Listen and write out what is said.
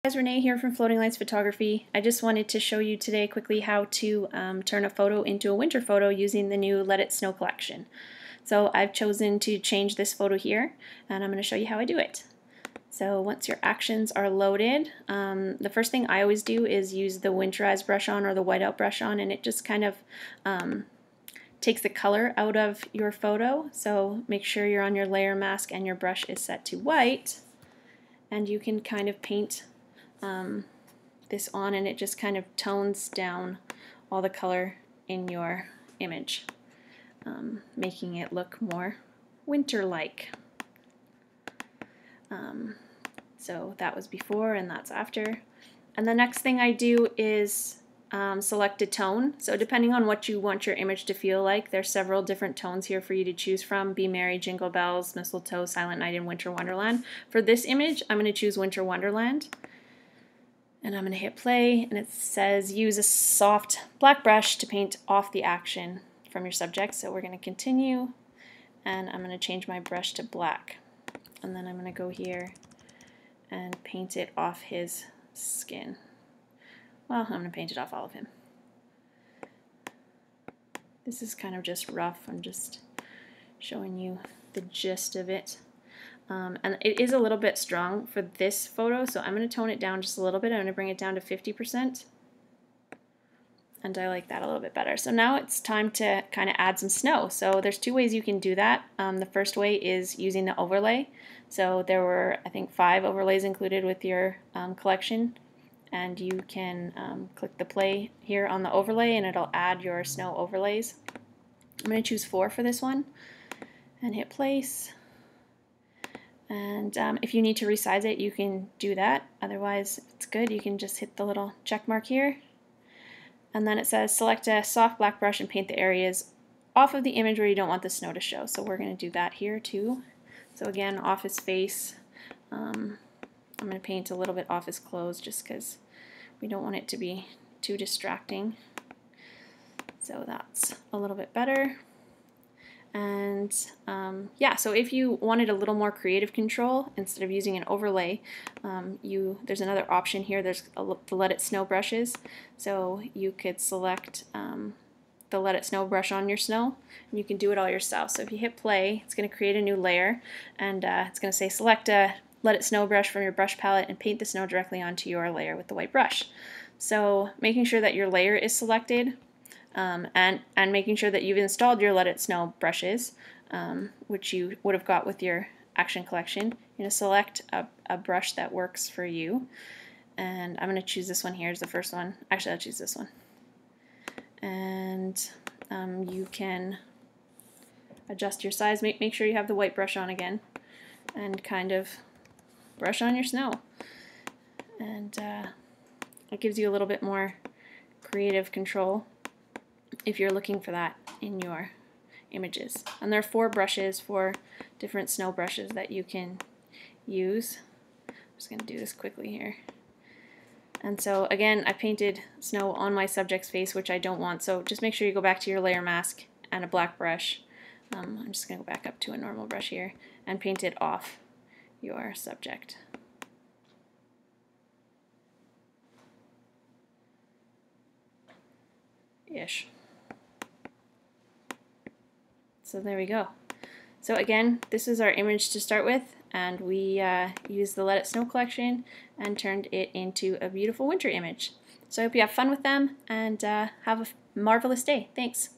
Guys, Renee here from Floating Lights Photography. I just wanted to show you today quickly how to turn a photo into a winter photo using the new Let It Snow collection. So I've chosen to change this photo here, and I'm going to show you how I do it. So once your actions are loaded, the first thing I always do is use the winterized brush on or the whiteout brush on, and it just kind of takes the color out of your photo. So make sure you're on your layer mask and your brush is set to white, and you can kind of paint this on, and it just kind of tones down all the color in your image, making it look more winter-like. So that was before and that's after. And the next thing I do is select a tone. So depending on what you want your image to feel like, there's several different tones here for you to choose from: Be Merry, Jingle Bells, Mistletoe, Silent Night, and Winter Wonderland. For this image, I'm going to choose Winter Wonderland. And I'm going to hit play, and it says use a soft black brush to paint off the action from your subject. So we're going to continue, and I'm going to change my brush to black. And then I'm going to go here and paint it off his skin. Well, I'm going to paint it off all of him. This is kind of just rough. I'm just showing you the gist of it. And it is a little bit strong for this photo, so I'm going to tone it down just a little bit. I'm going to bring it down to 50%, and I like that a little bit better. So now it's time to kind of add some snow. So there's two ways you can do that. The first way is using the overlay. So there were, I think, 5 overlays included with your collection, and you can click the play here on the overlay, and it'll add your snow overlays. I'm going to choose 4 for this one, and hit place. And if you need to resize it, you can do that. Otherwise, if it's good, you can just hit the little check mark here. And then it says select a soft black brush and paint the areas off of the image where you don't want the snow to show. So we're going to do that here too. So again, off his face. I'm going to paint a little bit off his clothes just because we don't want it to be too distracting. So that's a little bit better. And yeah, so if you wanted a little more creative control, instead of using an overlay, there's another option here. There's the Let It Snow brushes. So you could select the Let It Snow brush on your snow, and you can do it all yourself. So if you hit play, it's going to create a new layer, and it's going to say select a Let It Snow brush from your brush palette and paint the snow directly onto your layer with the white brush. So making sure that your layer is selected, and making sure that you've installed your Let It Snow brushes, which you would have got with your action collection. You're going to select a brush that works for you, and I'm going to choose this one here as the first one. Actually, I'll choose this one. And you can adjust your size. Make sure you have the white brush on again, and kind of brush on your snow. And it gives you a little bit more creative control if you're looking for that in your images. And there are 4 brushes, 4 different snow brushes that you can use. I'm just going to do this quickly here. And so again, I painted snow on my subject's face, which I don't want, so just make sure you go back to your layer mask and a black brush. I'm just going to go back up to a normal brush here and paint it off your subject. Ish. So there we go. So again, this is our image to start with, and we used the Let It Snow collection and turned it into a beautiful winter image. So I hope you have fun with them, and have a marvelous day. Thanks.